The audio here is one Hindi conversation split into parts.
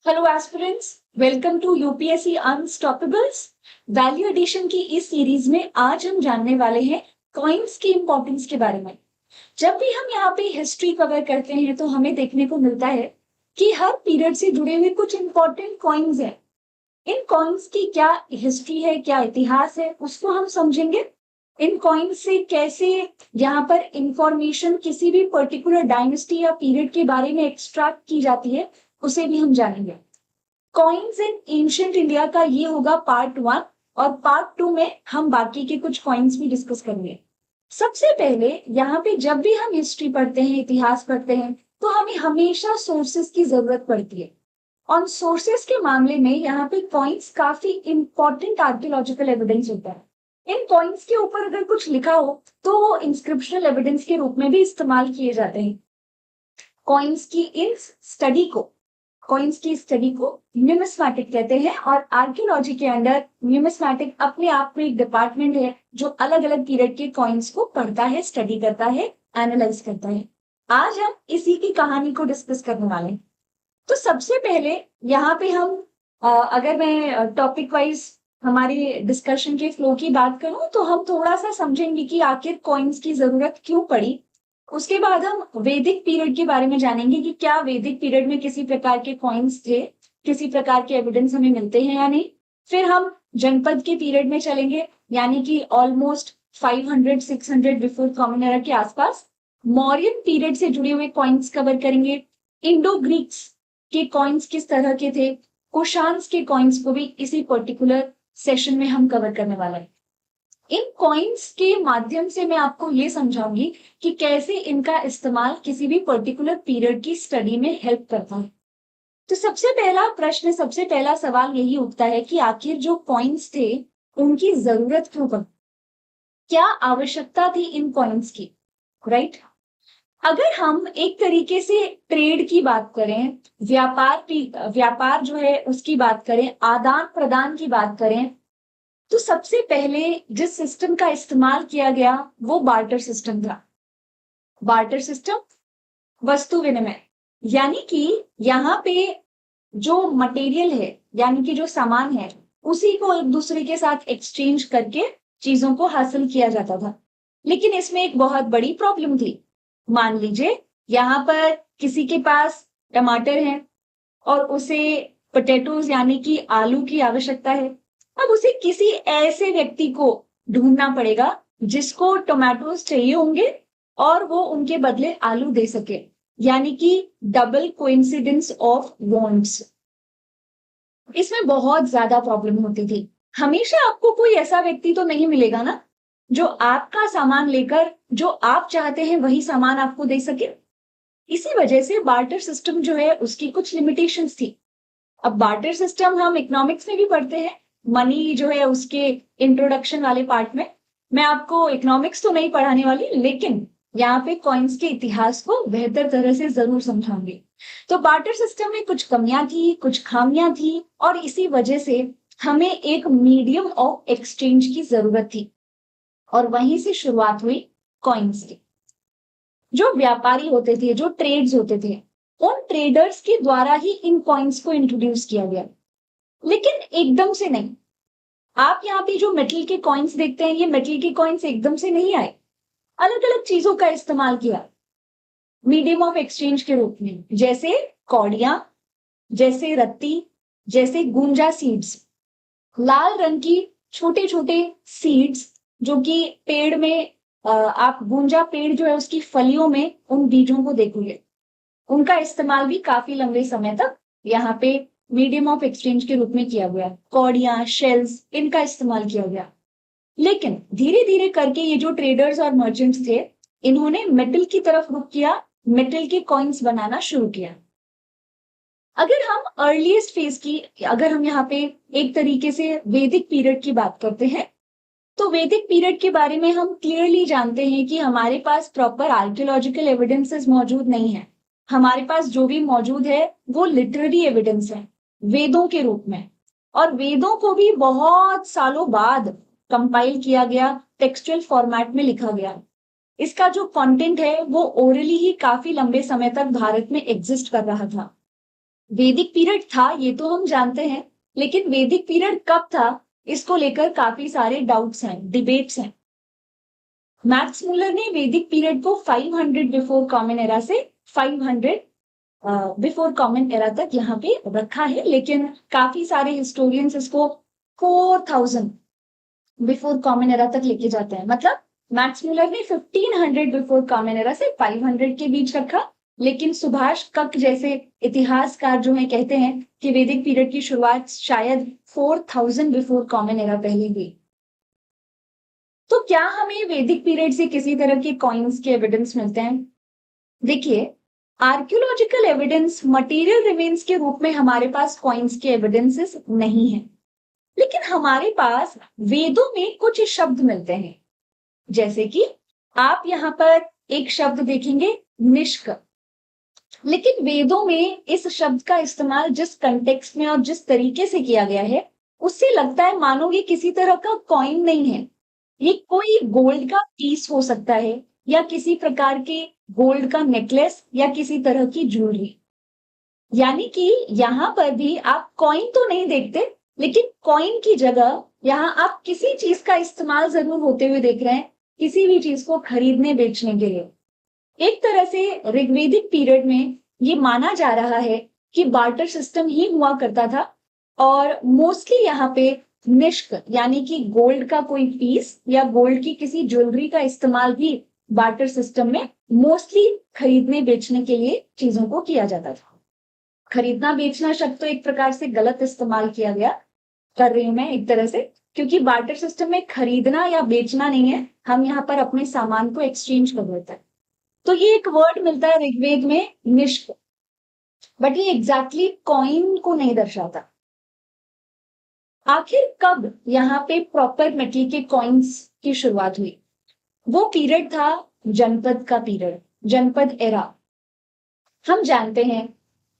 Hello aspirants, welcome to UPSC Unstoppables. Value addition की इस सीरीज में आज हम जानने वाले हैं कॉइन्स की इंपॉर्टेंस के बारे में। जब भी हम यहाँ पे हिस्ट्री कवर करते हैं तो हमें देखने को मिलता है कि हर पीरियड से जुड़े हुए कुछ इंपॉर्टेंट कॉइन्स हैं। इन कॉइन्स की क्या हिस्ट्री है, क्या इतिहास है, उसको हम समझेंगे। इन कॉइन्स से कैसे यहाँ पर इंफॉर्मेशन किसी भी पर्टिकुलर डायनेस्टी या पीरियड के बारे में एक्सट्रैक्ट की जाती है, उसे भी हम जानेंगे। कॉइन्स इन एंशिएंट इंडिया का ये होगा पार्ट 1, और पार्ट 2 में हम बाकी के कुछ कॉइन्स भी डिस्कस करेंगे। सबसे पहले यहाँ पे जब भी हम हिस्ट्री पढ़ते हैं, इतिहास पढ़ते हैं, तो हमें हमेशा सोर्सेस की जरूरत पड़ती है। और सोर्सेस के मामले में यहाँ पे कॉइन्स काफी इंपॉर्टेंट आर्कियोलॉजिकल एविडेंस होता है। इन कॉइन्स के ऊपर अगर कुछ लिखा हो तो वो इंस्क्रिप्शनल एविडेंस के रूप में भी इस्तेमाल किए जाते हैं। कॉइन्स की स्टडी को न्यूमिस्मैटिक कहते हैं, और आर्कियोलॉजी के अंदर न्यूमिस्मैटिक अपने आप में एक डिपार्टमेंट है जो अलग अलग पीरियड के कॉइन्स को पढ़ता है, स्टडी करता है, एनालाइज करता है। आज हम इसी की कहानी को डिस्कस करने वाले हैं। तो सबसे पहले यहाँ पे हम अगर मैं टॉपिक वाइज हमारी डिस्कशन के फ्लो की बात करूं तो हम थोड़ा सा समझेंगे कि आखिर कॉइन्स की जरूरत क्यों पड़ी। उसके बाद हम वैदिक पीरियड के बारे में जानेंगे कि क्या वैदिक पीरियड में किसी प्रकार के कॉइन्स थे, किसी प्रकार के एविडेंस हमें मिलते हैं या नहीं। फिर हम जनपद के पीरियड में चलेंगे, यानी कि ऑलमोस्ट 500-600 बिफोर कॉमन एरा के आसपास। मौर्यन पीरियड से जुड़े हुए कॉइन्स कवर करेंगे। इंडो ग्रीक्स के कॉइन्स किस तरह के थे, कुशान्स के कॉइन्स को भी इसी पर्टिकुलर सेशन में हम कवर करने वाले हैं। इन कॉइन्स के माध्यम से मैं आपको ये समझाऊंगी कि कैसे इनका इस्तेमाल किसी भी पर्टिकुलर पीरियड की स्टडी में हेल्प करता है। तो सबसे पहला प्रश्न, सबसे पहला सवाल यही उठता है कि आखिर जो कॉइन्स थे उनकी जरूरत क्यों पड़ी, क्या आवश्यकता थी इन कॉइन्स की, राइट। अगर हम एक तरीके से ट्रेड की बात करें, व्यापार जो है उसकी बात करें, आदान प्रदान की बात करें, तो सबसे पहले जिस सिस्टम का इस्तेमाल किया गया वो बार्टर सिस्टम था। बार्टर सिस्टम, वस्तु विनिमय, यानी कि यहाँ पे जो मटेरियल है, यानी कि जो सामान है, उसी को एक दूसरे के साथ एक्सचेंज करके चीजों को हासिल किया जाता था। लेकिन इसमें एक बहुत बड़ी प्रॉब्लम थी। मान लीजिए यहाँ पर किसी के पास टमाटर है और उसे पोटैटोज यानी कि आलू की आवश्यकता है। अब उसे किसी ऐसे व्यक्ति को ढूंढना पड़ेगा जिसको टोमेटोज चाहिए होंगे और वो उनके बदले आलू दे सके, यानी कि डबल कोइंसिडेंस ऑफ वांट्स। इसमें बहुत ज्यादा प्रॉब्लम होती थी। हमेशा आपको कोई ऐसा व्यक्ति तो नहीं मिलेगा ना जो आपका सामान लेकर जो आप चाहते हैं वही सामान आपको दे सके। इसी वजह से बार्टर सिस्टम जो है उसकी कुछ लिमिटेशंस थी। अब बार्टर सिस्टम हम इकोनॉमिक्स में भी पढ़ते हैं, मनी जो है उसके इंट्रोडक्शन वाले पार्ट में। मैं आपको इकोनॉमिक्स तो नहीं पढ़ाने वाली, लेकिन यहाँ पे कॉइन्स के इतिहास को बेहतर तरह से जरूर समझाऊंगी। तो बार्टर सिस्टम में कुछ कमियां थी, कुछ खामियां थी, और इसी वजह से हमें एक मीडियम ऑफ एक्सचेंज की जरूरत थी, और वहीं से शुरुआत हुई कॉइन्स की। जो व्यापारी होते थे, जो ट्रेड्स होते थे, उन ट्रेडर्स के द्वारा ही इन कॉइन्स को इंट्रोड्यूस किया गया, लेकिन एकदम से नहीं। आप यहाँ पे जो मेटल के कॉइन्स देखते हैं, ये मेटल के कॉइन्स एकदम से नहीं आए। अलग अलग चीजों का इस्तेमाल किया मीडियम ऑफ एक्सचेंज के रूप में, जैसे कौड़ियां, जैसे रत्ती, जैसे गुंजा सीड्स, लाल रंग की छोटे छोटे सीड्स जो कि पेड़ में आप गुंजा पेड़ जो है उसकी फलियों में उन बीजों को देखोगे, उनका इस्तेमाल भी काफी लंबे समय तक यहाँ पे मीडियम ऑफ एक्सचेंज के रूप में किया गया। कौड़ियां, शेल्स, इनका इस्तेमाल किया गया। लेकिन धीरे धीरे करके ये जो ट्रेडर्स और मर्चेंट्स थे, इन्होंने मेटल की तरफ रुख किया, मेटल के कॉइन्स बनाना शुरू किया। अगर हम अर्लीस्ट फेज की, अगर हम यहाँ पे एक तरीके से वैदिक पीरियड की बात करते हैं, तो वैदिक पीरियड के बारे में हम क्लियरली जानते हैं कि हमारे पास प्रॉपर आर्कियोलॉजिकल एविडेंसेस मौजूद नहीं है। हमारे पास जो भी मौजूद है वो लिटरेरी एविडेंस है, वेदों के रूप में। और वेदों को भी बहुत सालों बाद कंपाइल किया गया, टेक्सचुअल फॉर्मेट में लिखा गया। इसका जो कंटेंट है वो ओरली ही काफी लंबे समय तक भारत में एग्जिस्ट कर रहा था। वैदिक पीरियड था ये तो हम जानते हैं, लेकिन वैदिक पीरियड कब था इसको लेकर काफी सारे डाउट्स हैं, डिबेट्स हैं। मैक्स मुलर ने वैदिक पीरियड को 500 बिफोर कॉमन एरा से 500 बिफोर कॉमन एरा तक यहाँ पे रखा है, लेकिन काफी सारे हिस्टोरियंस इसको 4000 बिफोर कॉमन एरा तक लेके जाते हैं। मतलब मैक्स मुलर ने 1500 बिफोर कॉमन एरा से 500 के बीच रखा, लेकिन सुभाष कक जैसे इतिहासकार जो है कहते हैं कि वैदिक पीरियड की शुरुआत शायद 4000 बिफोर कॉमन एरा पहले हुई। तो क्या हमें वैदिक पीरियड से किसी तरह के कॉइन्स के एविडेंस मिलते हैं? देखिए, आर्कियोलॉजिकल एविडेंस मटेरियल रिमेन्स के रूप में हमारे पास कॉइन्स के एविडेंसेस नहीं है, लेकिन हमारे पास वेदों में कुछ शब्द मिलते हैं। जैसे कि आप यहाँ पर एक शब्द देखेंगे निष्क, लेकिन वेदों में इस शब्द का इस्तेमाल जिस कंटेक्स्ट में और जिस तरीके से किया गया है उससे लगता है मानो ये किसी तरह का कॉइन नहीं है, ये कोई गोल्ड का पीस हो सकता है या किसी प्रकार के गोल्ड का नेकलेस या किसी तरह की ज्वेलरी। यानी कि यहाँ पर भी आप कॉइन तो नहीं देखते, लेकिन कॉइन की जगह यहाँ आप किसी चीज का इस्तेमाल जरूर होते हुए देख रहे हैं, किसी भी चीज को खरीदने बेचने के लिए। एक तरह से ऋग्वेदिक पीरियड में ये माना जा रहा है कि बार्टर सिस्टम ही हुआ करता था, और मोस्टली यहाँ पे निष्क यानी कि गोल्ड का कोई पीस या गोल्ड की किसी ज्वेलरी का इस्तेमाल भी बार्टर सिस्टम में मोस्टली खरीदने बेचने के लिए चीजों को किया जाता था। खरीदना बेचना शब्द तो एक प्रकार से गलत इस्तेमाल किया गया, कर रही हूं मैं एक तरह से, क्योंकि बार्टर सिस्टम में खरीदना या बेचना नहीं है, हम यहाँ पर अपने सामान को एक्सचेंज कर देते हैं। तो ये एक वर्ड मिलता है ऋग्वेद में निष्क, बट ये एग्जैक्टली कॉइन को नहीं दर्शाता। आखिर कब यहाँ पे प्रॉपर मेटल के कॉइन्स की शुरुआत हुई? वो पीरियड था जनपद का पीरियड, जनपद एरा। हम जानते हैं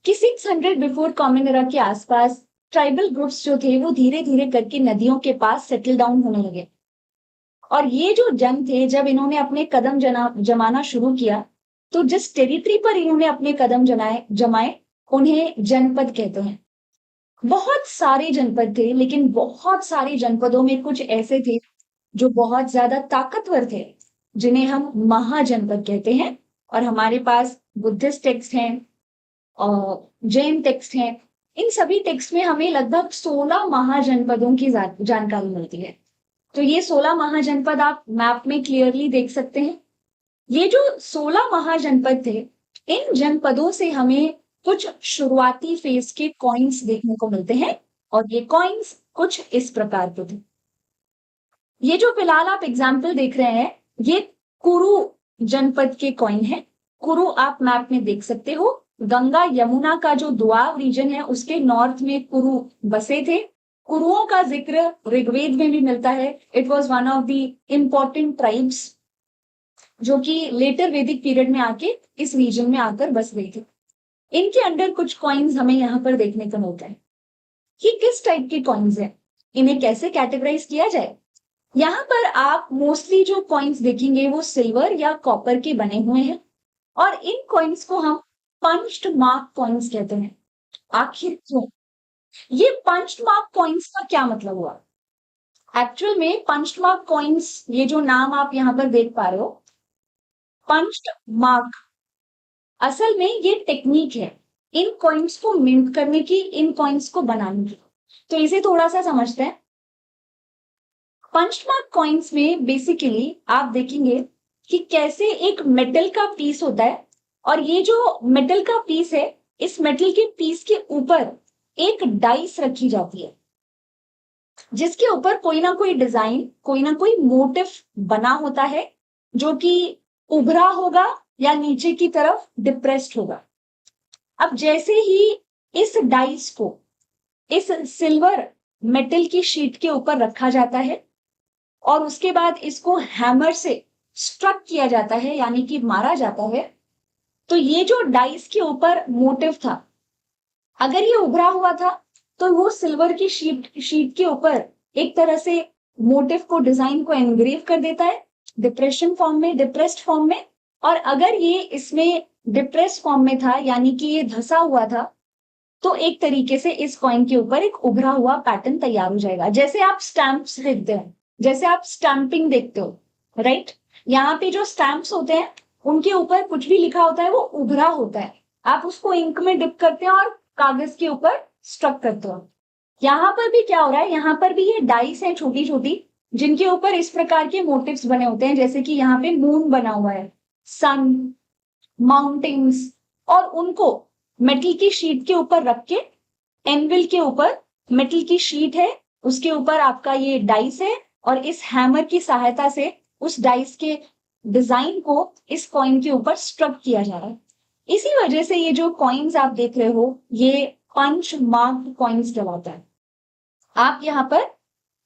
कि 600 बिफोर कॉमन एरा के आसपास ट्राइबल ग्रुप्स जो थे वो धीरे धीरे करके नदियों के पास सेटल डाउन होने लगे, और ये जो जन थे जब इन्होंने अपने कदम जमाना शुरू किया तो जिस टेरिटरी पर इन्होंने अपने कदम जमाए उन्हें जनपद कहते हैं। बहुत सारे जनपद थे, लेकिन बहुत सारे जनपदों में कुछ ऐसे थे जो बहुत ज्यादा ताकतवर थे, जिन्हें हम महाजनपद कहते हैं। और हमारे पास बुद्धिस्ट टेक्स्ट हैं और जैन टेक्स्ट हैं, इन सभी टेक्स्ट में हमें लगभग 16 महाजनपदों की जानकारी मिलती है। तो ये 16 महाजनपद आप मैप में क्लियरली देख सकते हैं। ये जो 16 महाजनपद थे, इन जनपदों से हमें कुछ शुरुआती फेज के कॉइन्स देखने को मिलते हैं, और ये कॉइन्स कुछ इस प्रकार के थे। ये जो फिलहाल आप एग्जाम्पल देख रहे हैं ये कुरु जनपद के कॉइन है। कुरु आप मैप में देख सकते हो, गंगा यमुना का जो दुआब रीजन है उसके नॉर्थ में कुरु बसे थे। कुरुओं का जिक्र ऋग्वेद में भी मिलता है। It was one of the important tribes जो कि लेटर वैदिक पीरियड में आके इस रीजन में आकर बस गई थी। इनके अंडर कुछ कॉइन्स हमें यहाँ पर देखने को मिलता है। ये किस टाइप के कॉइन्स हैं, इन्हें कैसे कैटेगराइज किया जाए? यहाँ पर आप मोस्टली जो कॉइन्स देखेंगे वो सिल्वर या कॉपर के बने हुए हैं, और इन कॉइन्स को हम पंच्ड मार्क कॉइन्स कहते हैं। आखिर क्यों? ये पंच्ड मार्क कॉइन्स का क्या मतलब हुआ? एक्चुअल में पंच्ड मार्क कॉइन्स, ये जो नाम आप यहाँ पर देख पा रहे हो पंच्ड मार्क, असल में ये टेक्निक है इन कॉइन्स को मिंट करने की, इन कॉइन्स को बनाने की। तो इसे थोड़ा सा समझते हैं। पंच्ड मार्क कॉइन्स में बेसिकली आप देखेंगे कि कैसे एक मेटल का पीस होता है, और ये जो मेटल का पीस है, इस मेटल के पीस के ऊपर एक डाइस रखी जाती है जिसके ऊपर कोई ना कोई डिजाइन, कोई ना कोई मोटिव बना होता है, जो कि उभरा होगा या नीचे की तरफ डिप्रेस्ड होगा। अब जैसे ही इस डाइस को इस सिल्वर मेटल की शीट के ऊपर रखा जाता है और उसके बाद इसको हैमर से स्ट्रक किया जाता है, यानी कि मारा जाता है, तो ये जो डाइस के ऊपर मोटिव था, अगर ये उभरा हुआ था तो वो सिल्वर की शीट के ऊपर एक तरह से मोटिव को, डिजाइन को एनग्रेव कर देता है डिप्रेशन फॉर्म में, डिप्रेस्ड फॉर्म में। और अगर ये इसमें डिप्रेस्ड फॉर्म में था, यानी कि ये धसा हुआ था, तो एक तरीके से इस कॉइन के ऊपर एक उभरा हुआ पैटर्न तैयार हो जाएगा। जैसे आप स्टैंप्स देखते हो, जैसे आप स्टैंपिंग देखते हो, राइट, यहाँ पे जो स्टैंप्स होते हैं उनके ऊपर कुछ भी लिखा होता है वो उभरा होता है, आप उसको इंक में डिप करते हैं और कागज के ऊपर स्ट्रक करते हो। यहाँ पर भी क्या हो रहा है, यहाँ पर भी ये डाइस है छोटी छोटी, जिनके ऊपर इस प्रकार के मोटिव्स बने होते हैं, जैसे कि यहाँ पे मून बना हुआ है, सन, माउंटेन्स, और उनको मेटल की शीट के ऊपर रख के, एनविल के ऊपर मेटल की शीट है, उसके ऊपर आपका ये डाइस है, और इस हैमर की सहायता से उस डाइस के डिजाइन को इस कॉइन के ऊपर स्ट्रक किया जा रहा है। इसी वजह से ये जो कॉइन्स आप देख रहे हो ये पंच मार्क्ड कॉइन्स कहलाता है। आप यहाँ पर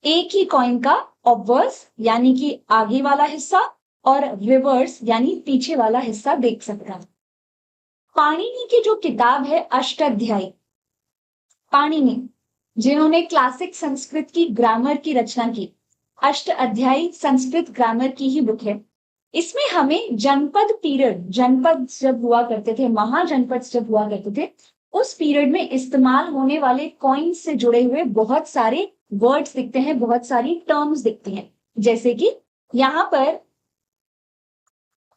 एक ही कॉइन का ऑब्वर्स यानी कि आगे वाला हिस्सा और रिवर्स यानी पीछे वाला हिस्सा देख सकते हैं। पाणिनि की जो किताब है अष्टाध्यायी, पाणिनि जिन्होंने क्लासिक संस्कृत की ग्रामर की रचना की, अष्टाध्यायी संस्कृत ग्रामर की ही बुक है। इसमें हमें जनपद पीरियड, जनपद जब हुआ करते थे, महाजनपद जब हुआ करते थे, उस पीरियड में इस्तेमाल होने वाले कॉइन्स से जुड़े हुए बहुत सारे वर्ड्स दिखते हैं, बहुत सारी टर्म्स दिखती हैं। जैसे कि यहाँ पर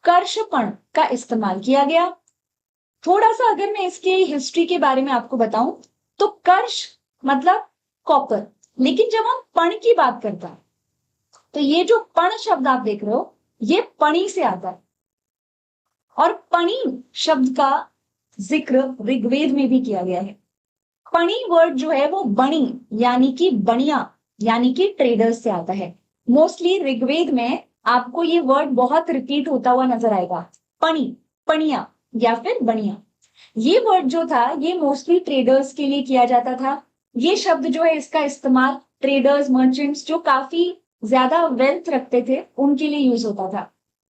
कर्षपण का इस्तेमाल किया गया। थोड़ा सा अगर मैं इसके हिस्ट्री के बारे में आपको बताऊं तो कर्ष मतलब कॉपर, लेकिन जब हम पण की बात करते हैं तो ये जो पण शब्द आप देख रहे हो ये पणी से आता है, और पणी शब्द का जिक्र ऋग्वेद में भी किया गया है। पणी वर्ड जो है वो बणी यानी कि बनिया यानी कि ट्रेडर्स से आता है। मोस्टली ऋग्वेद में आपको ये वर्ड बहुत रिपीट होता हुआ नजर आएगा, पणी, पणिया या फिर बनिया। ये वर्ड जो था ये मोस्टली ट्रेडर्स के लिए किया जाता था। ये शब्द जो है इसका इस्तेमाल ट्रेडर्स, मर्चेंट्स जो काफी ज्यादा वेल्थ रखते थे उनके लिए यूज होता था।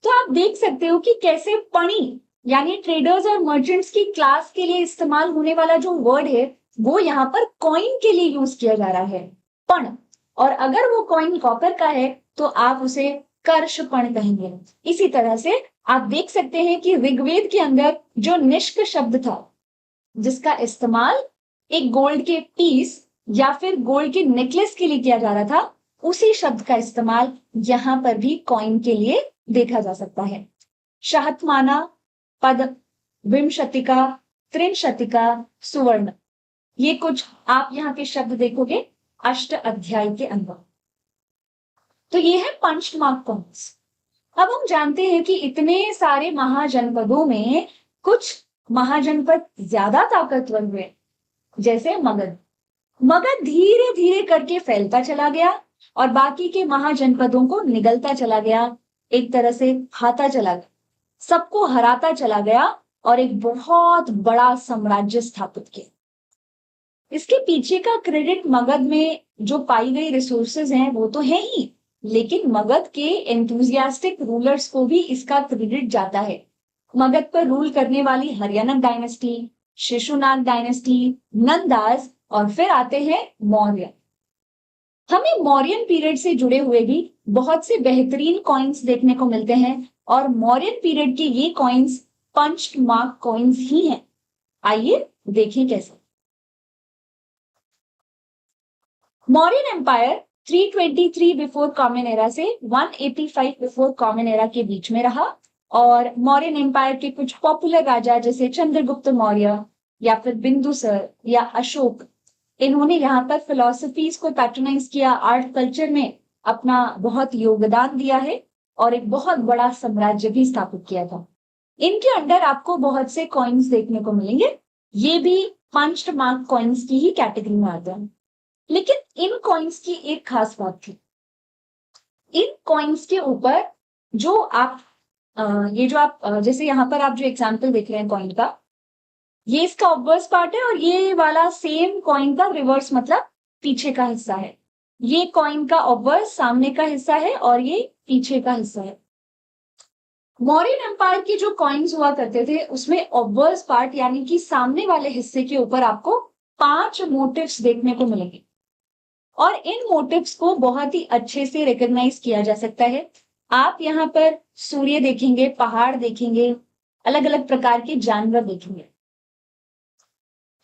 तो आप देख सकते हो कि कैसे पणी यानी ट्रेडर्स और मर्चेंट्स की क्लास के लिए इस्तेमाल होने वाला जो वर्ड है वो यहाँ पर कॉइन के लिए यूज किया जा रहा है, पण, और अगर वो कॉइन कॉपर का है तो आप उसे कर्षपण कहेंगे। इसी तरह से आप देख सकते हैं कि ऋग्वेद के अंदर जो निष्क शब्द था जिसका इस्तेमाल एक गोल्ड के पीस या फिर गोल्ड के नेकलेस के लिए किया जा रहा था, उसी शब्द का इस्तेमाल यहां पर भी कॉइन के लिए देखा जा सकता है। शहतमाना, पद, विंशतिका, त्रिंशतिका, सुवर्ण, ये कुछ आप यहाँ के शब्द देखोगे अष्ट अध्याय के अंदर। तो ये है पंचमार्क कॉइन्स। अब हम जानते हैं कि इतने सारे महाजनपदों में कुछ महाजनपद ज्यादा ताकतवर हुए, जैसे मगध। मगध धीरे धीरे करके फैलता चला गया और बाकी के महाजनपदों को निगलता चला गया, एक तरह से खाता चला गया, सबको हराता चला गया और एक बहुत बड़ा साम्राज्य स्थापित किया। इसके पीछे का क्रेडिट मगध में जो पाई गई रिसोर्सेज हैं वो तो है ही, लेकिन मगध के एंथुजियास्टिक रूलर्स को भी इसका क्रेडिट जाता है। मगध पर रूल करने वाली हरियाणक डायनेस्टी, शिशुनाग डायनेस्टी, नंदास, और फिर आते हैं मौर्य। हमें मौर्यन पीरियड से जुड़े हुए भी बहुत से बेहतरीन कॉइन्स देखने को मिलते हैं और मौर्यन पीरियड के ये कॉइन्स पंच्ड मार्क कॉइन्स ही हैं। आइए देखें कैसे। Mauryan empire 323 before common era से 185 बिफोर कॉमन एरा के बीच में रहा, और मौर्यन एम्पायर के कुछ पॉपुलर राजा जैसे चंद्रगुप्त मौर्य या फिर बिंदुसर या अशोक, इन्होंने यहाँ पर फिलोसफीज को पैट्रोनाइज किया, आर्ट कल्चर में अपना बहुत योगदान दिया है और एक बहुत बड़ा साम्राज्य भी स्थापित किया था। इनके अंडर आपको बहुत से कॉइन्स देखने को मिलेंगे, ये भी पंच्ड मार्क कॉइन्स की ही कैटेगरी में आते हैं। लेकिन इन कॉइन्स की एक खास बात थी, इन कॉइन्स के ऊपर जो आप जैसे यहाँ पर आप जो एग्जाम्पल देख रहे हैं कॉइन का, ये इसका ऑब्वर्स पार्ट है और ये वाला सेम कॉइन का रिवर्स मतलब पीछे का हिस्सा है। ये कॉइन का ऑब्वर्स सामने का हिस्सा है और ये पीछे का हिस्सा है। मौर्यन एम्पायर की जो कॉइन्स हुआ करते थे उसमें ऑब्वर्स पार्ट यानी कि सामने वाले हिस्से के ऊपर आपको 5 मोटिव्स देखने को मिलेंगे और इन मोटिव्स को बहुत ही अच्छे से रिकॉग्नाइज किया जा सकता है। आप यहाँ पर सूर्य देखेंगे, पहाड़ देखेंगे, अलग अलग प्रकार के जानवर देखेंगे।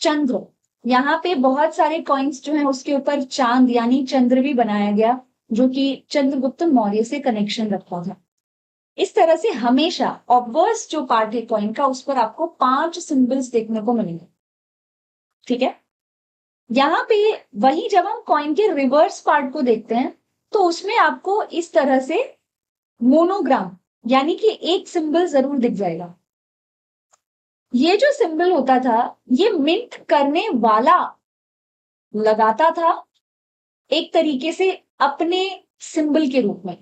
चंद्र, यहाँ पे बहुत सारे कॉइन्स जो हैं उसके ऊपर चांद यानी चंद्र भी बनाया गया, जो कि चंद्रगुप्त मौर्य से कनेक्शन रखता था। इस तरह से हमेशा ऑब्वर्स जो पार्ट है कॉइन का, उस पर आपको 5 सिंबल्स देखने को मिलेंगे। ठीक है, यहाँ पे वही जब हम कॉइन के रिवर्स पार्ट को देखते हैं तो उसमें आपको इस तरह से मोनोग्राम यानी कि एक सिंबल जरूर दिख जाएगा। ये जो सिंबल होता था ये मिंट करने वाला लगाता था एक तरीके से अपने सिंबल के रूप में,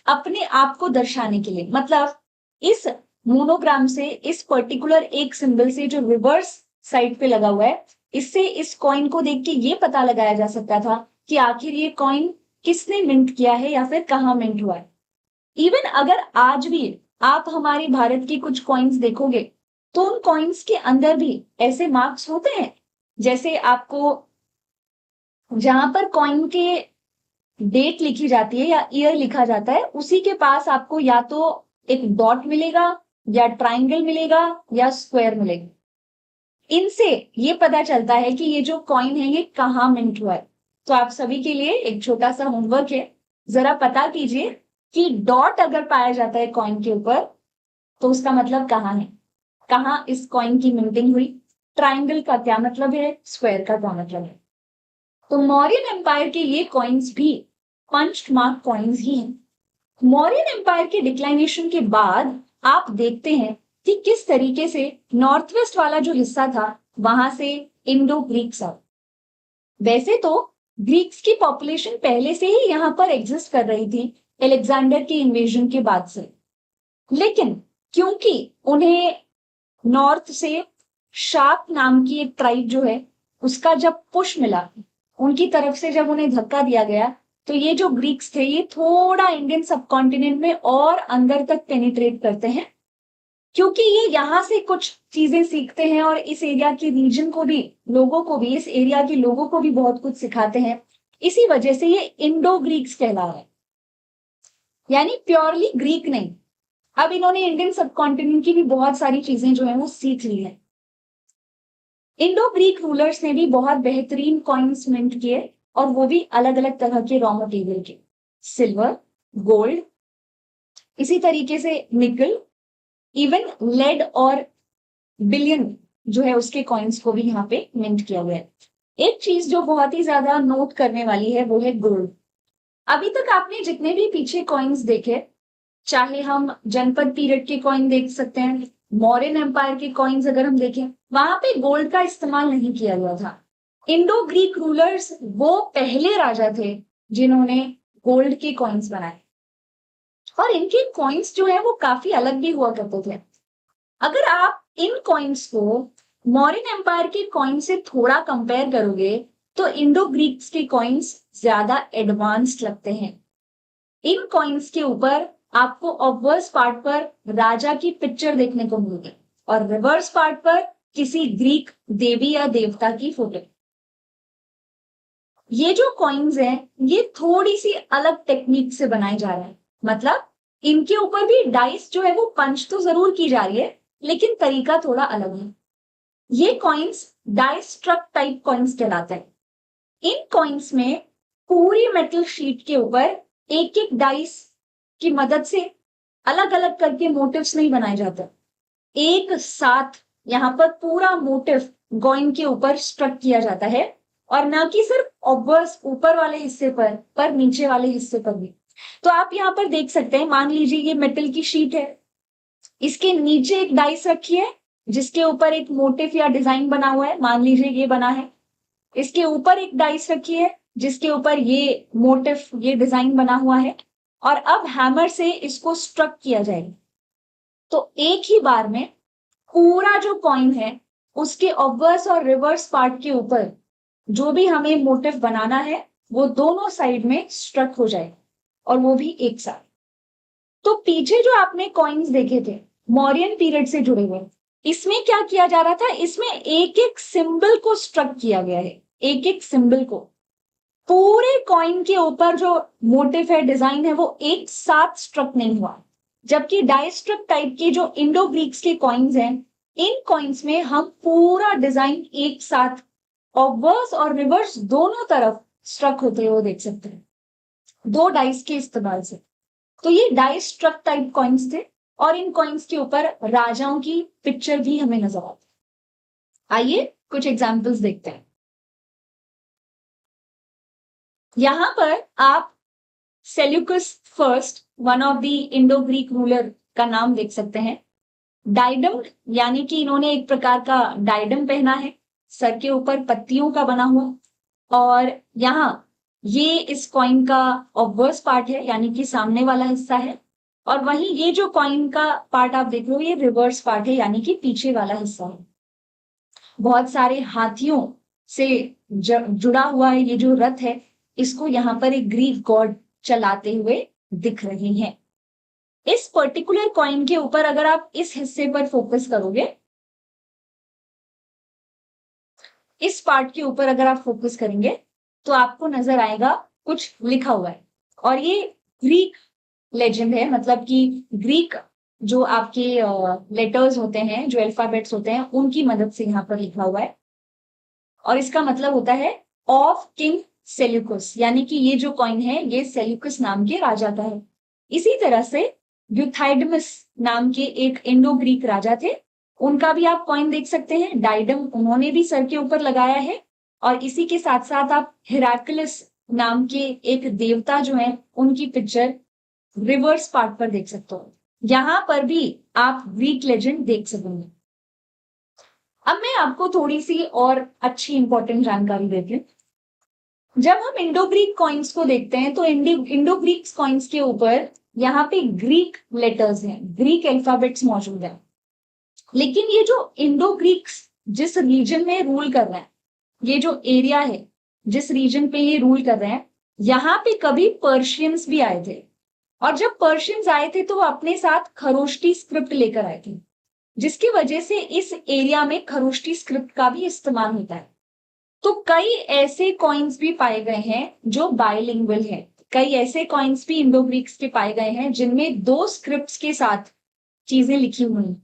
अपने आप को दर्शाने के लिए। मतलब इस मोनोग्राम से, इस पर्टिकुलर एक सिंबल से जो रिवर्स साइड पे लगा हुआ है, इससे इस कॉइन को देख के ये पता लगाया जा सकता था कि आखिर ये कॉइन किसने मिंट किया है या फिर कहाँ मिंट हुआ है। इवन अगर आज भी आप हमारे भारत की कुछ कॉइन्स देखोगे तो उन कॉइन्स के अंदर भी ऐसे मार्क्स होते हैं, जैसे आपको जहां पर कॉइन के डेट लिखी जाती है या ईयर लिखा जाता है, उसी के पास आपको या तो एक डॉट मिलेगा या ट्राइंगल मिलेगा या स्क्वायर मिलेगा। इनसे ये पता चलता है कि ये जो कॉइन है ये कहाँ मिंट हुआ है। तो आप सभी के लिए एक छोटा सा होमवर्क है, जरा पता कीजिए कि डॉट अगर पाया जाता है कॉइन के ऊपर तो उसका मतलब कहाँ है, कहाँ इस कॉइन की मिंटिंग हुई। ट्राइंगल का क्या मतलब है, स्क्वायर का क्या मतलब है। तो मौर्यन एम्पायर के ये कॉइन्स भी पंच मार्क कॉइन्स ही हैं। मौर्यन एम्पायर के डिक्लाइनेशन के बाद आप देखते हैं कि किस तरीके से नॉर्थ वेस्ट वाला जो हिस्सा था वहां से इंडो ग्रीक्स आ। वैसे तो ग्रीक्स की पॉपुलेशन पहले से ही यहां पर एग्जिस्ट कर रही थी अलेक्जेंडर की इन्वेजन के बाद से, लेकिन क्योंकि उन्हें नॉर्थ से शार्प नाम की एक ट्राइब जो है उसका जब पुश मिला, उनकी तरफ से जब उन्हें धक्का दिया गया, तो ये जो ग्रीक्स थे ये थोड़ा इंडियन सबकॉन्टिनेंट में और अंदर तक पेनिट्रेट करते हैं, क्योंकि ये यहां से कुछ चीजें सीखते हैं और इस एरिया के रीजन को भी, लोगों को भी, इस एरिया के लोगों को भी बहुत कुछ सिखाते हैं। इसी वजह से ये इंडो ग्रीक्स कहला है, यानी प्योरली ग्रीक नहीं। अब इन्होंने इंडियन सबकॉन्टिनेंट की भी बहुत सारी चीजें जो है वो सीख ली है। इंडो ग्रीक रूलर्स ने भी बहुत बेहतरीन कॉइन्स मिंट किए, और वो भी अलग अलग तरह के रॉ मटेरियल के, सिल्वर, गोल्ड, इसी तरीके से निकल, इवन लेड और बिलियन जो है उसके कॉइन्स को भी यहाँ पे मिंट किया गया है। एक चीज जो बहुत ही ज्यादा नोट करने वाली है वो है गोल्ड। अभी तक आपने जितने भी पीछे कॉइन्स देखे, चाहे हम जनपद पीरियड के कॉइन देख सकते हैं, मौर्यन एम्पायर के कॉइन्स अगर हम देखें, वहां पे गोल्ड का इस्तेमाल नहीं किया गया था। इंडो ग्रीक रूलर्स वो पहले राजा थे जिन्होंने गोल्ड के कॉइन्स बनाए, और इनके कॉइन्स जो है वो काफी अलग भी हुआ करते थे। अगर आप इन कॉइन्स को मौर्यन एम्पायर के कॉइन से थोड़ा कंपेयर करोगे तो इंडो ग्रीक्स के कॉइन्स ज्यादा एडवांस्ड लगते हैं। इन कॉइन्स के ऊपर आपको ऑब्वर्स पार्ट पर राजा की पिक्चर देखने को मिलेगी और रिवर्स पार्ट पर किसी ग्रीक देवी या देवता की फोटो। ये जो कॉइन्स हैं ये थोड़ी सी अलग टेक्निक से बनाए जा रहे हैं, मतलब इनके ऊपर भी डाइस जो है वो पंच तो जरूर की जा रही है, लेकिन तरीका थोड़ा अलग है। ये coins dies struck type coins कहलाते हैं। इन कॉइन्स में पूरी मेटल शीट के ऊपर एक एक डाइस की मदद से अलग अलग करके मोटिव्स नहीं बनाए जाते, एक साथ यहाँ पर पूरा मोटिव कॉइन के ऊपर स्ट्रक किया जाता है, और ना कि सिर्फ ऑब्वर्स ऊपर वाले हिस्से पर नीचे वाले हिस्से पर भी। तो आप यहाँ पर देख सकते हैं, मान लीजिए ये मेटल की शीट है, इसके नीचे एक डाइस रखी है जिसके ऊपर एक मोटिव या डिजाइन बना हुआ है, मान लीजिए ये बना है। इसके ऊपर एक डाइस रखी है जिसके ऊपर ये मोटिव, ये डिजाइन बना हुआ है, और अब हैमर से इसको स्ट्रक किया जाएगा। तो एक ही बार में पूरा जो कॉइन है उसके ऑब्वर्स और रिवर्स पार्ट के ऊपर जो भी हमें मोटिव बनाना है वो दोनों साइड में स्ट्रक हो जाएगा, और वो भी एक साथ। तो पीछे जो आपने कॉइन्स देखे थे मौर्यन पीरियड से जुड़े हुए, इसमें क्या किया जा रहा था, इसमें एक एक सिंबल को स्ट्रक किया गया है, एक एक सिंबल को। पूरे कॉइन के ऊपर जो मोटिव है, डिजाइन है, वो एक साथ स्ट्रक नहीं हुआ। जबकि डाइस्ट्रक टाइप के जो इंडो ग्रीक्स के कॉइन्स हैं, इन कॉइन्स में हम पूरा डिजाइन एक साथ ऑब्वर्स और रिवर्स दोनों तरफ स्ट्रक होते हुए देख सकते हैं, दो डाइस के इस्तेमाल से। तो ये डाइस स्ट्रक टाइप कॉइन्स थे, और इन कॉइन्स के ऊपर राजाओं की पिक्चर भी हमें नजर आती है। आइए कुछ एग्जाम्पल्स देखते हैं। यहां पर आप Seleucus first, one of the Indo Greek ruler का नाम देख सकते हैं। डाइडम यानी कि इन्होंने एक प्रकार का डाइडम पहना है, सर के ऊपर पत्तियों का बना हुआ। और यहाँ ये इस कॉइन का ऑब्वर्स पार्ट है, यानी कि सामने वाला हिस्सा है। और वहीं ये जो कॉइन का पार्ट आप देख रहे हो, ये रिवर्स पार्ट है, यानी कि पीछे वाला हिस्सा है। बहुत सारे हाथियों से जुड़ा हुआ है ये जो रथ है, इसको यहाँ पर एक ग्रीक गॉड चलाते हुए दिख रहे हैं। इस पर्टिकुलर कॉइन के ऊपर अगर आप इस हिस्से पर फोकस करोगे, इस पार्ट के ऊपर अगर आप फोकस करेंगे, तो आपको नजर आएगा कुछ लिखा हुआ है। और ये ग्रीक लेजेंड है, मतलब कि ग्रीक जो आपके लेटर्स होते हैं, जो अल्फाबेट्स होते हैं, उनकी मदद से यहाँ पर लिखा हुआ है। और इसका मतलब होता है ऑफ किंग सेल्यूकस, यानी कि ये जो कॉइन है ये सेल्यूकस नाम के राजा का है। इसी तरह से यूथाइडमस नाम के एक इंडो ग्रीक राजा थे, उनका भी आप कॉइन देख सकते हैं। डाइडम उन्होंने भी सर के ऊपर लगाया है। और इसी के साथ साथ आप हेराक्लिस नाम के एक देवता जो है, उनकी पिक्चर रिवर्स पार्ट पर देख सकते हो। यहां पर भी आप ग्रीक लेजेंड देख सकेंगे। अब मैं आपको थोड़ी सी और अच्छी इंपॉर्टेंट जानकारी देती हूँ। जब हम इंडो ग्रीक कॉइन्स को देखते हैं, तो इंडो ग्रीक कॉइन्स के ऊपर यहाँ पे ग्रीक लेटर्स हैं, ग्रीक अल्फाबेट्स मौजूद हैं। लेकिन ये जो इंडो ग्रीक्स जिस रीजन में रूल कर रहे हैं, ये जो एरिया है जिस रीजन पे ये रूल कर रहे हैं, यहाँ पे कभी पर्शियंस भी आए थे। और जब पर्शियंस आए थे तो वो अपने साथ खरोष्टी स्क्रिप्ट लेकर आए थे, जिसकी वजह से इस एरिया में खरोष्टी स्क्रिप्ट का भी इस्तेमाल होता है। तो कई ऐसे कॉइन्स भी पाए गए हैं जो बाइलिंगुअल है। कई ऐसे कॉइन्स भी इंडो ग्रीक्स के पाए गए हैं जिनमें दो स्क्रिप्ट्स के साथ चीजें लिखी हुई हैं।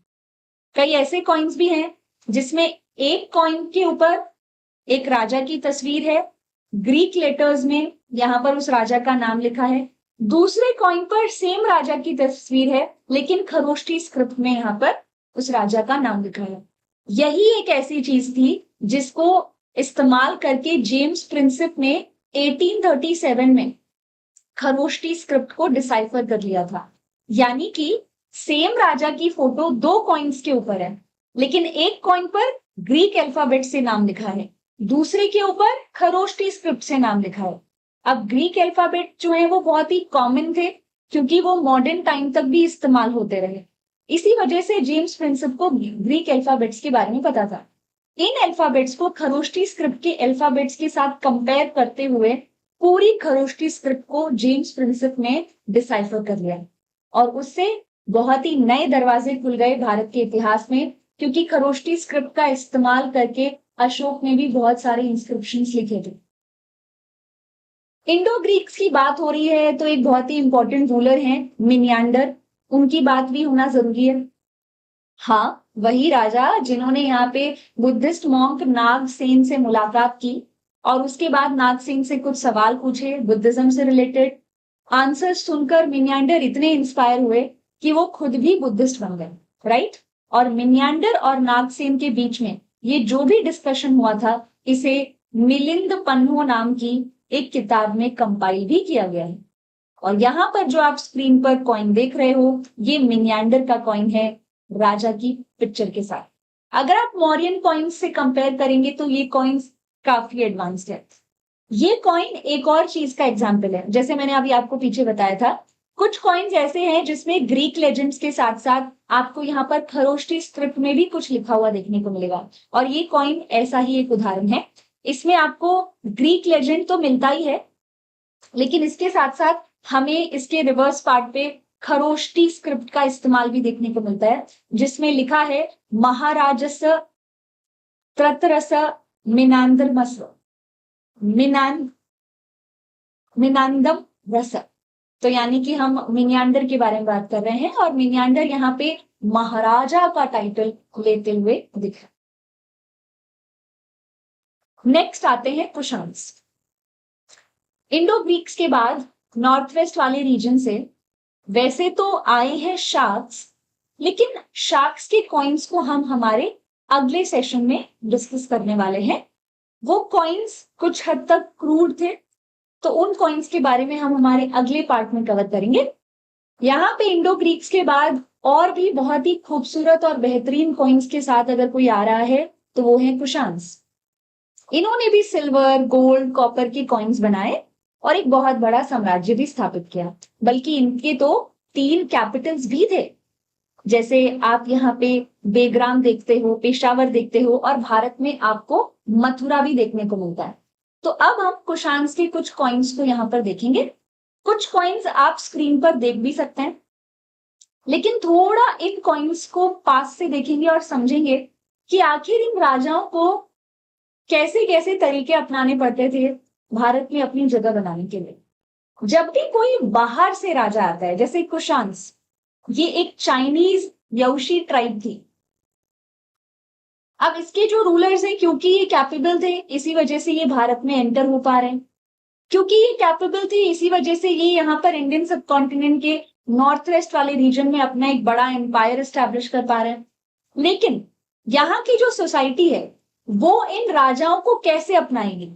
कई ऐसे कॉइन्स भी हैं जिसमें एक कॉइन के ऊपर एक राजा की तस्वीर है, ग्रीक लेटर्स में यहां पर उस राजा का नाम लिखा है। दूसरे कॉइन पर सेम राजा की तस्वीर है, लेकिन खरोष्टी स्क्रिप्ट में यहां पर उस राजा का नाम लिखा है। यही एक ऐसी चीज थी जिसको इस्तेमाल करके जेम्स प्रिंसिप ने 1837 में खरोष्टी स्क्रिप्ट को डिसाइफर कर लिया था। यानी कि सेम राजा की फोटो दो कॉइन्स के ऊपर है, लेकिन एक कॉइन पर ग्रीक अल्फाबेट से नाम लिखा है, दूसरे के ऊपर खरोष्टी स्क्रिप्ट से नाम लिखा है। अब ग्रीक अल्फाबेट जो है वो बहुत ही कॉमन थे, क्योंकि वो मॉडर्न टाइम तक भी इस्तेमाल होते रहे। इसी वजह से जेम्स प्रिंसिप को ग्रीक अल्फाबेट्स के बारे में पता था। इन अल्फाबेट्स को खरोष्टी स्क्रिप्ट के अल्फाबेट्स के साथ कंपेयर करते हुए पूरी खरोष्टी स्क्रिप्ट को जेम्स प्रिंसिप ने डिसाइफर कर लिया। और उससे बहुत ही नए दरवाजे खुल गए भारत के इतिहास में, क्योंकि खरोष्टी स्क्रिप्ट का इस्तेमाल करके अशोक ने भी बहुत सारे इंस्क्रिप्शंस लिखे थे। इंडो ग्रीक्स की बात हो रही है तो एक बहुत ही इंपॉर्टेंट रूलर हैं मिनियांडर, उनकी बात भी होना जरूरी है। हाँ, वही राजा जिन्होंने यहाँ पे बुद्धिस्ट मॉन्क नागसेन से मुलाकात की और उसके बाद नागसेन से कुछ सवाल पूछे बुद्धिज्म से रिलेटेड। आंसर सुनकर मिनियांडर इतने इंस्पायर हुए कि वो खुद भी बुद्धिस्ट बन गए, राइट। और मिनियांडर और नागसेन के बीच में ये जो भी डिस्कशन हुआ था, इसे मिलिंद पन्हो नाम की एक किताब में कंपाइल भी किया गया है। और यहाँ पर जो आप स्क्रीन पर कॉइन देख रहे हो, ये मिनियांडर का कॉइन है राजा की पिक्चर के साथ। अगर आप मौर्यन कॉइन्स से कंपेयर करेंगे तो ये कॉइन्स काफी एडवांस्ड है। ये कॉइन एक और चीज का एग्जाम्पल है, जैसे मैंने अभी आपको पीछे बताया था, कुछ कॉइन्स ऐसे हैं जिसमें ग्रीक लेजेंड्स के साथ साथ आपको यहाँ पर खरोष्टी स्क्रिप्ट में भी कुछ लिखा हुआ देखने को मिलेगा। और ये कॉइन ऐसा ही एक उदाहरण है। इसमें आपको ग्रीक लेजेंड तो मिलता ही है, लेकिन इसके साथ साथ हमें इसके रिवर्स पार्ट पे खरोष्टी स्क्रिप्ट का इस्तेमाल भी देखने को मिलता है, जिसमें लिखा है महाराजस त्रतरस मिनांदरमस मिनांदम रस। तो यानी कि हम मिनियांडर के बारे में बात कर रहे हैं, और मिनियांडर यहाँ पे महाराजा का टाइटल लेते हुए दिख रहा है। नेक्स्ट आते हैं कुशान्स। इंडो ग्रीक्स के बाद नॉर्थ वेस्ट वाले रीजन से वैसे तो आए हैं शाक्स, लेकिन शाक्स के कॉइन्स को हम हमारे अगले सेशन में डिस्कस करने वाले हैं। वो कॉइन्स कुछ हद तक क्रूड थे, तो उन कॉइन्स के बारे में हम हमारे अगले पार्ट में कवर करेंगे। यहाँ पे इंडो ग्रीक्स के बाद और भी बहुत ही खूबसूरत और बेहतरीन कॉइन्स के साथ अगर कोई आ रहा है तो वो है कुशान्स। इन्होंने भी सिल्वर, गोल्ड, कॉपर के कॉइन्स बनाए और एक बहुत बड़ा साम्राज्य भी स्थापित किया। बल्कि इनके तो 3 कैपिटल्स भी थे, जैसे आप यहाँ पे बेग्राम देखते हो, पेशावर देखते हो, और भारत में आपको मथुरा भी देखने को मिलता है। तो अब हम कुशान्स के कुछ कॉइन्स को यहाँ पर देखेंगे। कुछ कॉइन्स आप स्क्रीन पर देख भी सकते हैं, लेकिन थोड़ा इन कॉइन्स को पास से देखेंगे और समझेंगे कि आखिर इन राजाओं को कैसे कैसे तरीके अपनाने पड़ते थे भारत में अपनी जगह बनाने के लिए। जब भी कोई बाहर से राजा आता है, जैसे कुशान्स, ये एक चाइनीज यौशी ट्राइब थी। अब इसके जो रूलर्स हैं, क्योंकि ये कैपेबल थे, इसी वजह से ये भारत में एंटर हो पा रहे हैं। क्योंकि ये कैपेबल थे, इसी वजह से ये यहाँ पर इंडियन सब कॉन्टिनेंट के नॉर्थ वेस्ट वाले रीजन में अपना एक बड़ा एम्पायर एस्टैब्लिश कर पा रहे हैं। लेकिन यहाँ की जो सोसाइटी है वो इन राजाओं को कैसे अपनाएगी?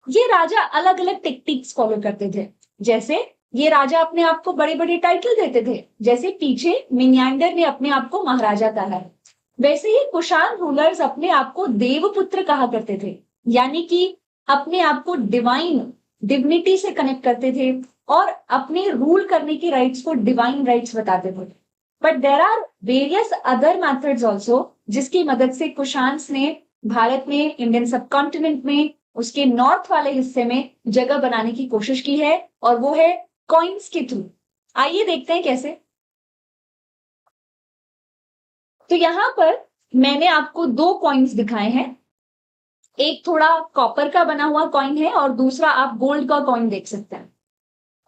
ये राजा अलग अलग टेक्निक्स फॉलो करते थे। जैसे ये राजा अपने आप को बड़े बड़े टाइटल देते थे, जैसे पीछे मिनियांडर ने अपने आप को महाराजा कहा है, वैसे ही कुशान रूलर्स अपने आप को देवपुत्र कहा करते थे, यानी कि अपने आप को डिवाइन डिविनिटी से कनेक्ट करते थे और अपने रूल करने की राइट्स को डिवाइन राइट्स बताते थे। But there are various other methods also जिसकी मदद से कुशान्स ने भारत में, इंडियन सब कॉन्टिनेंट में, उसके नॉर्थ वाले हिस्से में जगह बनाने की कोशिश की है, और वो है कॉइन्स के थ्रू। आइए देखते हैं कैसे। तो यहां पर मैंने आपको 2 कॉइन्स दिखाए हैं। एक थोड़ा कॉपर का बना हुआ कॉइन है और दूसरा आप गोल्ड का कॉइन देख सकते हैं।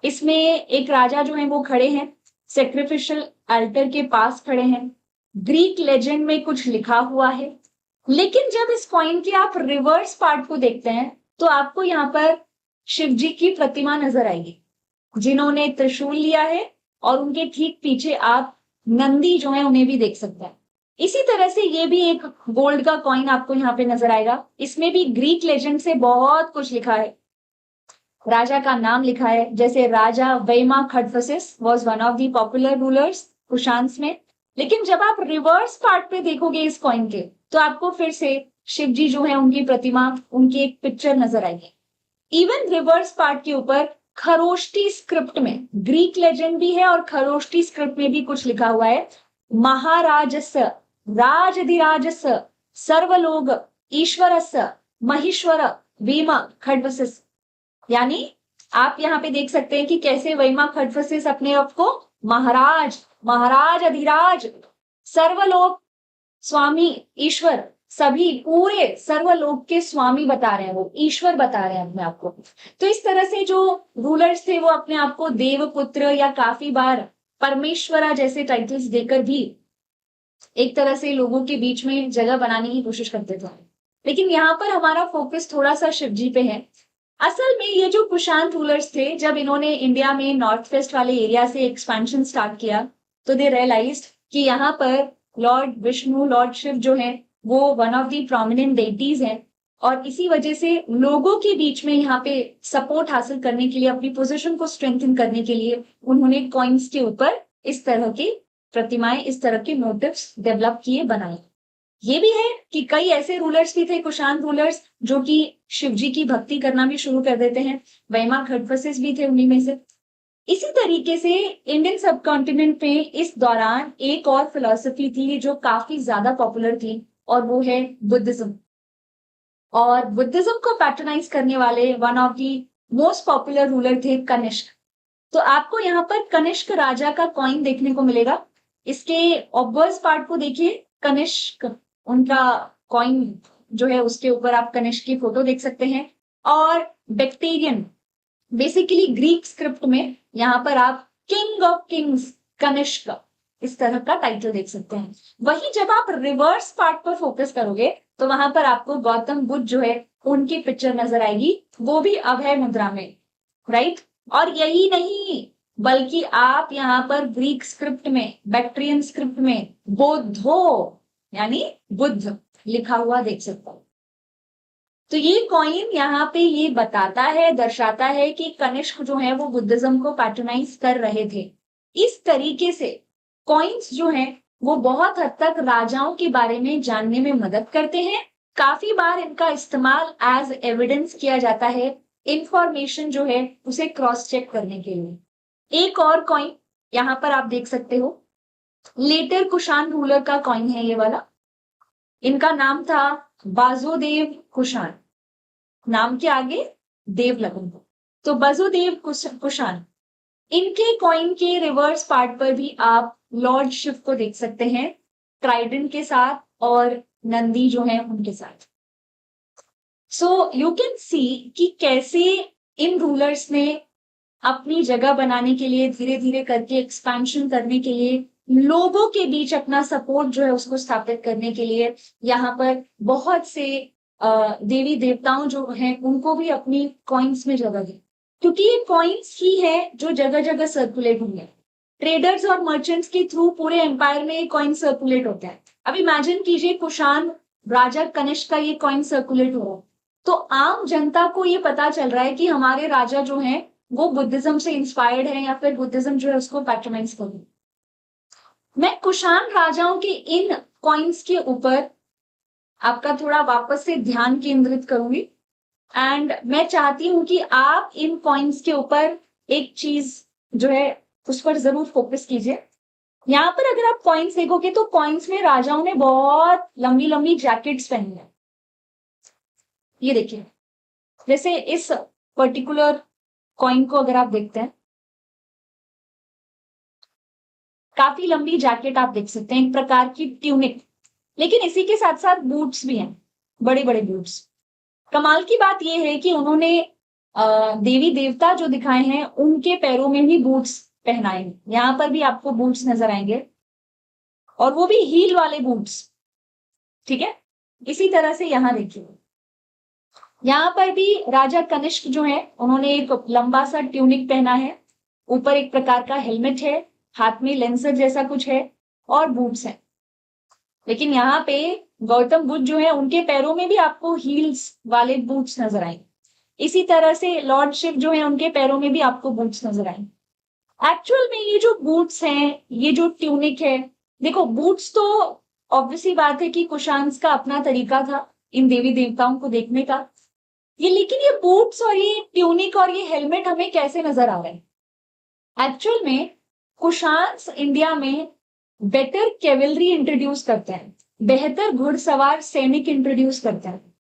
इसमें एक राजा जो है वो खड़े हैं, सेक्रिफिशियल अल्टर के पास खड़े हैं। ग्रीक लेजेंड में कुछ लिखा हुआ है, लेकिन जब इस कॉइन के आप रिवर्स पार्ट को देखते हैं तो आपको यहाँ पर शिव जी की प्रतिमा नजर आएगी, जिन्होंने त्रिशूल लिया है, और उनके ठीक पीछे आप नंदी जो है उन्हें भी देख सकते हैं। इसी तरह से ये भी एक गोल्ड का कॉइन आपको यहाँ पे नजर आएगा। इसमें भी ग्रीक लेजेंड से बहुत कुछ लिखा है, राजा का नाम लिखा है, जैसे राजा Vima Kadphises was one of the popular rulers Kushans में। लेकिन जब आप रिवर्स पार्ट पे देखोगे इस कॉइन के, तो आपको फिर से शिव जी जो है उनकी प्रतिमा, उनकी एक पिक्चर नजर आएगी। इवन रिवर्स पार्ट के ऊपर खरोष्टी स्क्रिप्ट में, ग्रीक लेजेंड भी है और खरोष्टी स्क्रिप्ट में भी कुछ लिखा हुआ है, महाराजस्य राजधिराजस्य सर्वलोक ईश्वरस्य महेश्वर वेमा खडफसिस। यानी आप यहाँ पे देख सकते हैं कि कैसे वेमा खडफसिस अपने आप को महाराज, महाराज अधिराज, सर्वलोक स्वामी, ईश्वर, सभी पूरे सर्वलोक के स्वामी बता रहे हैं, वो ईश्वर बता रहे हैं अपने आप को। तो इस तरह से जो रूलर्स थे वो अपने आप को देवपुत्र या काफी बार परमेश्वरा जैसे टाइटल्स देकर भी एक तरह से लोगों के बीच में जगह बनाने की कोशिश करते थे। लेकिन यहाँ पर हमारा फोकस थोड़ा सा शिवजी पे है। असल में ये जो कुशान रूलर्स थे, जब इन्होंने इंडिया में नॉर्थ वेस्ट वाले एरिया से एक्सपेंशन स्टार्ट किया, तो दे रियलाइज्ड कि यहाँ पर लॉर्ड विष्णु, लॉर्ड शिव जो है वो one of the prominent deities हैं, और इसी वजह से लोगों के बीच में यहाँ पे सपोर्ट हासिल करने के लिए, अपनी पोजीशन को स्ट्रेंथन करने के लिए उन्होंने कॉइन्स के ऊपर इस तरह की प्रतिमाएं, इस तरह के मोटिव्स डेवलप किए, बनाए। ये भी है कि कई ऐसे रूलर्स भी थे, कुशान रूलर्स, जो कि शिवजी की भक्ति करना भी शुरू कर देते हैं। वेमा खडफसिस भी थे उन्हीं में से। इसी तरीके से इंडियन सब कॉन्टिनेंट पे इस दौरान एक और फिलॉसफी थी जो काफी ज्यादा पॉपुलर थी, और वो है बुद्धिज्म। और बुद्धिज्म को पैट्रनाइज करने वाले one of the most popular ruler थे कनिष्क। तो आपको यहाँ पर कनिष्क राजा का कॉइन देखने को मिलेगा। इसके ऑब्वर्स पार्ट को देखिए, कनिष्क उनका कॉइन जो है उसके ऊपर आप कनिष्क की फोटो देख सकते हैं। और बैक्टीरियन, बेसिकली ग्रीक स्क्रिप्ट में यहाँ पर आप किंग ऑफ किंग्स कनिष्क इस तरह का टाइटल देख सकते हैं। वही जब आप रिवर्स पार्ट पर फोकस करोगे तो वहां पर आपको गौतम बुद्ध जो है उनकी पिक्चर नजर आएगी, वो भी अभय मुद्रा में, राइट। और यही नहीं, बल्कि आप यहाँ पर ग्रीक स्क्रिप्ट में, बैक्ट्रियन स्क्रिप्ट में बोधो यानी बुद्ध लिखा हुआ देख सकते हो। तो ये कॉइन यहाँ पे ये बताता है, दर्शाता है कि कनिष्क जो है वो बुद्धिज्म को पैट्रोनाइज कर रहे थे। इस तरीके से कॉइन्स जो हैं वो बहुत हद तक राजाओं के बारे में जानने में मदद करते हैं। काफी बार इनका इस्तेमाल एज एविडेंस किया जाता है, इंफॉर्मेशन जो है उसे क्रॉस चेक करने के लिए। एक और कॉइन यहाँ पर आप देख सकते हो, लेटर कुषाण रूलर का कॉइन है ये वाला। इनका नाम था बासुदेव कुषाण, नाम के आगे देव लगन, तो बासुदेव कुषाण। इनके कॉइन के रिवर्स पार्ट पर भी आप लॉर्ड शिव को देख सकते हैं, ट्राइडेंट के साथ और नंदी जो है उनके साथ। सो यू कैन सी कि कैसे इन रूलर्स ने अपनी जगह बनाने के लिए, धीरे धीरे करके एक्सपेंशन करने के लिए, लोगों के बीच अपना सपोर्ट जो है उसको स्थापित करने के लिए यहाँ पर बहुत से देवी देवताओं जो हैं उनको भी अपनी कॉइन्स में जगह दी, क्योंकि ये कॉइन्स ही है जो जगह जगह सर्कुलेट हुई है। ट्रेडर्स और मर्चेंट्स के थ्रू पूरे एम्पायर में ये कॉइन सर्कुलेट होता है। अब इमेजिन कीजिए कुषाण राजा कनिष्क का ये कॉइन सर्कुलेट हो रहा है, तो आम जनता को ये पता चल रहा है कि हमारे राजा जो हैं वो बुद्धिज्म से इंस्पायर्ड है या फिर बुद्धिज्म जो है उसको पैट्रोनाइज करूं। मैं कुषाण राजाओं के इन कॉइन्स के ऊपर आपका थोड़ा वापस से ध्यान केंद्रित करूंगी, एंड मैं चाहती हूं कि आप इन कॉइन्स के ऊपर एक चीज जो है उस पर जरूर फोकस कीजिए। यहाँ पर अगर आप कॉइन्स देखोगे तो कॉइन्स में राजाओं ने बहुत लंबी लंबी जैकेट्स पहनी है। ये देखिए, जैसे इस पर्टिकुलर कॉइन को अगर आप देखते हैं, काफी लंबी जैकेट आप देख सकते हैं, एक प्रकार की ट्यूनिक, लेकिन इसी के साथ साथ बूट्स भी हैं, बड़े बड़े बूट्स। कमाल की बात यह है कि उन्होंने देवी देवता जो दिखाए हैं उनके पैरों में भी बूट्स पहनाए हैं। यहां पर भी आपको बूट्स नजर आएंगे, और वो भी हील वाले बूट्स, ठीक है। इसी तरह से यहां देखिए, यहाँ पर भी राजा कनिष्क जो है उन्होंने एक लंबा सा ट्यूनिक पहना है, ऊपर एक प्रकार का हेलमेट है, हाथ में लेंसर जैसा कुछ है और बूट्स हैं। लेकिन यहाँ पे गौतम बुद्ध जो है उनके पैरों में भी आपको हील्स वाले बूट्स नजर आएंगे। इसी तरह से लॉर्ड शिव जो है उनके पैरों में भी आपको बूट्स नजर आएंगे। एक्चुअल में ये जो बूट्स हैं, ये जो ट्यूनिक है, देखो बूट्स तो ऑब्वियसली बात है कि कुषाण का अपना तरीका था इन देवी देवताओं को देखने का, लेकिन ये बूट्स और ये ट्यूनिक और ये हेलमेट हमें कैसे नजर आ रहे हैं? एक्चुअल में कुषाण इंडिया में बेटर कैवलरी इंट्रोड्यूस करते हैं, बेहतर घुड़सवार सैनिक इंट्रोड्यूस करते हैं।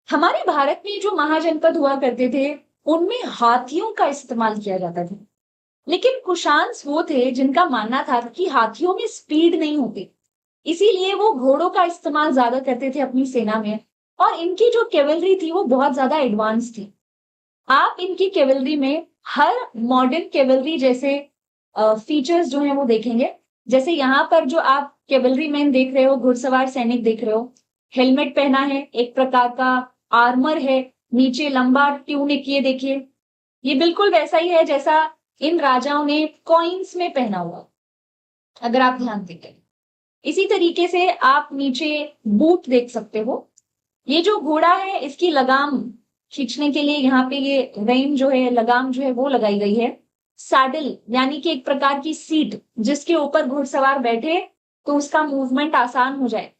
हमारे भारत में जो महाजनपद हुआ करते थे उनमें हाथियों का इस्तेमाल किया जाता था, लेकिन कुषाण वो थे जिनका मानना था कि हाथियों में स्पीड नहीं होती, इसीलिए वो घोड़ों का इस्तेमाल ज्यादा करते थे अपनी सेना में, और इनकी जो कैवलरी थी वो बहुत ज्यादा एडवांस थी। आप इनकी कैवलरी में हर मॉडर्न कैवलरी जैसे फीचर्स जो है वो देखेंगे। जैसे यहाँ पर जो आप कैवलरी मैन देख रहे हो, घुड़सवार सैनिक देख रहे हो, हेलमेट पहना है, एक प्रकार का आर्मर है, नीचे लंबा ट्यूनिक, ये देखिए, ये बिल्कुल वैसा ही है जैसा इन राजाओं ने कॉइन्स में पहना हुआ, अगर आप ध्यान देंगे। इसी तरीके से आप नीचे बूट देख सकते हो। ये जो घोड़ा है इसकी लगाम खींचने के लिए यहाँ पे ये रेन जो है, लगाम जो है वो लगाई गई है। सैडल यानी कि एक प्रकार की सीट जिसके ऊपर घुड़सवार बैठे तो उसका मूवमेंट आसान हो जाए।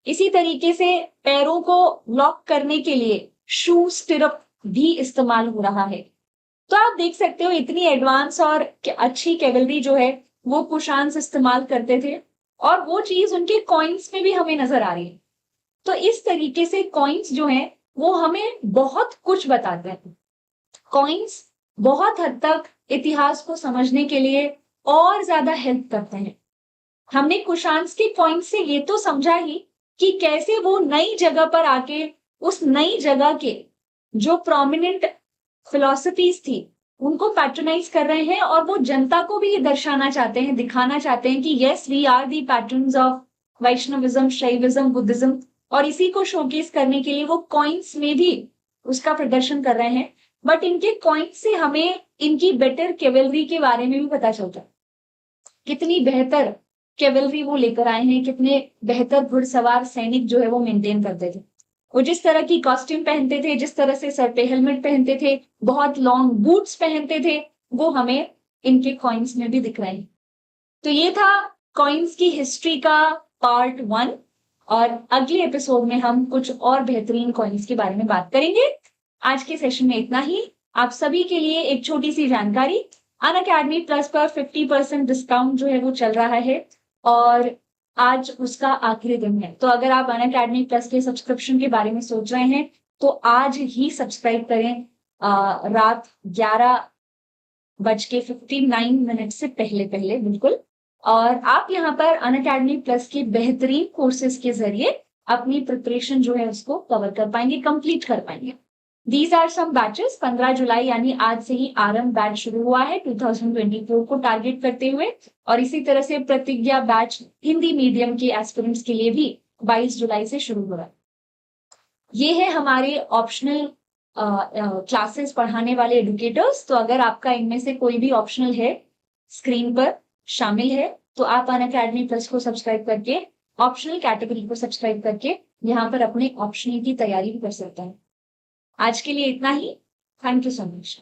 इसी तरीके से पैरों को लॉक करने के लिए शू स्टिरअप भी इस्तेमाल हो रहा है। तो आप देख सकते हो इतनी एडवांस और अच्छी कैवलरी जो है वो कुषाण इस्तेमाल करते थे, और वो चीज उनके कॉइन्स में भी हमें नजर आ रही है। तो इस तरीके से कॉइन्स जो हैं वो हमें बहुत कुछ बताते हैं। कॉइन्स बहुत हद तक इतिहास को समझने के लिए और ज्यादा हेल्प करते हैं। हमने कुषाण के कॉइन्स से ये तो समझा ही कि कैसे वो नई जगह पर आके उस नई जगह के जो प्रोमिनेंट फिलॉसफीज थी उनको पैट्रोनाइज कर रहे हैं, और वो जनता को भी ये दर्शाना चाहते हैं, दिखाना चाहते हैं कि yes we are the patterns of Vaishnavism, Shaivism, Buddhism, और इसी को शोकेस करने के लिए वो कॉइन्स में भी उसका प्रदर्शन कर रहे हैं। बट इनके कॉइन्स से हमें इनकी बेटर कैवेलरी के बारे में भी पता चलता है, कितनी बेहतर कैवेलरी वो लेकर आए हैं, कितने बेहतर घुड़सवार सैनिक जो है वो मेंटेन करते थे। वो जिस तरह की कॉस्ट्यूम पहनते थे, जिस तरह से सर पे हेलमेट पहनते थे, बहुत लॉन्ग बूट्स पहनते थे, वो हमें इनके कॉइन्स में भी दिख रहे हैं। तो ये था कॉइन्स की हिस्ट्री का पार्ट 1, और अगले एपिसोड में हम कुछ और बेहतरीन कॉइन्स के बारे में बात करेंगे। आज के सेशन में इतना ही। आप सभी के लिए एक छोटी सी जानकारी, अनअकैडमी प्लस पर 50% डिस्काउंट जो है वो चल रहा है, और आज उसका आखिरी दिन है। तो अगर आप अनअकैडमी प्लस के सब्सक्रिप्शन के बारे में सोच रहे हैं तो आज ही सब्सक्राइब करें, रात 11:59 से पहले पहले, बिल्कुल। और आप यहाँ पर अनअकैडमी प्लस के बेहतरीन कोर्सेज के जरिए अपनी प्रिपरेशन जो है उसको कवर कर पाएंगे, कंप्लीट कर पाएंगे। These are some batches. 15 जुलाई यानी आज से ही आरंभ बैच शुरू हुआ है 2024 को टारगेट करते हुए, और इसी तरह से प्रतिज्ञा बैच हिंदी मीडियम के एस्पिरेंट्स के लिए भी 22 जुलाई से शुरू हो रहा है। ये है हमारे ऑप्शनल क्लासेस पढ़ाने वाले एडुकेटर्स। तो अगर आपका इनमें से कोई भी ऑप्शनल है, स्क्रीन पर शामिल है, तो आप अनअकैडमी प्लस को सब्सक्राइब करके, ऑप्शनल कैटेगरी को सब्सक्राइब करके यहाँ पर अपने ऑप्शनल की तैयारी भी कर सकते हैं। आज के लिए इतना ही। Thank you so much.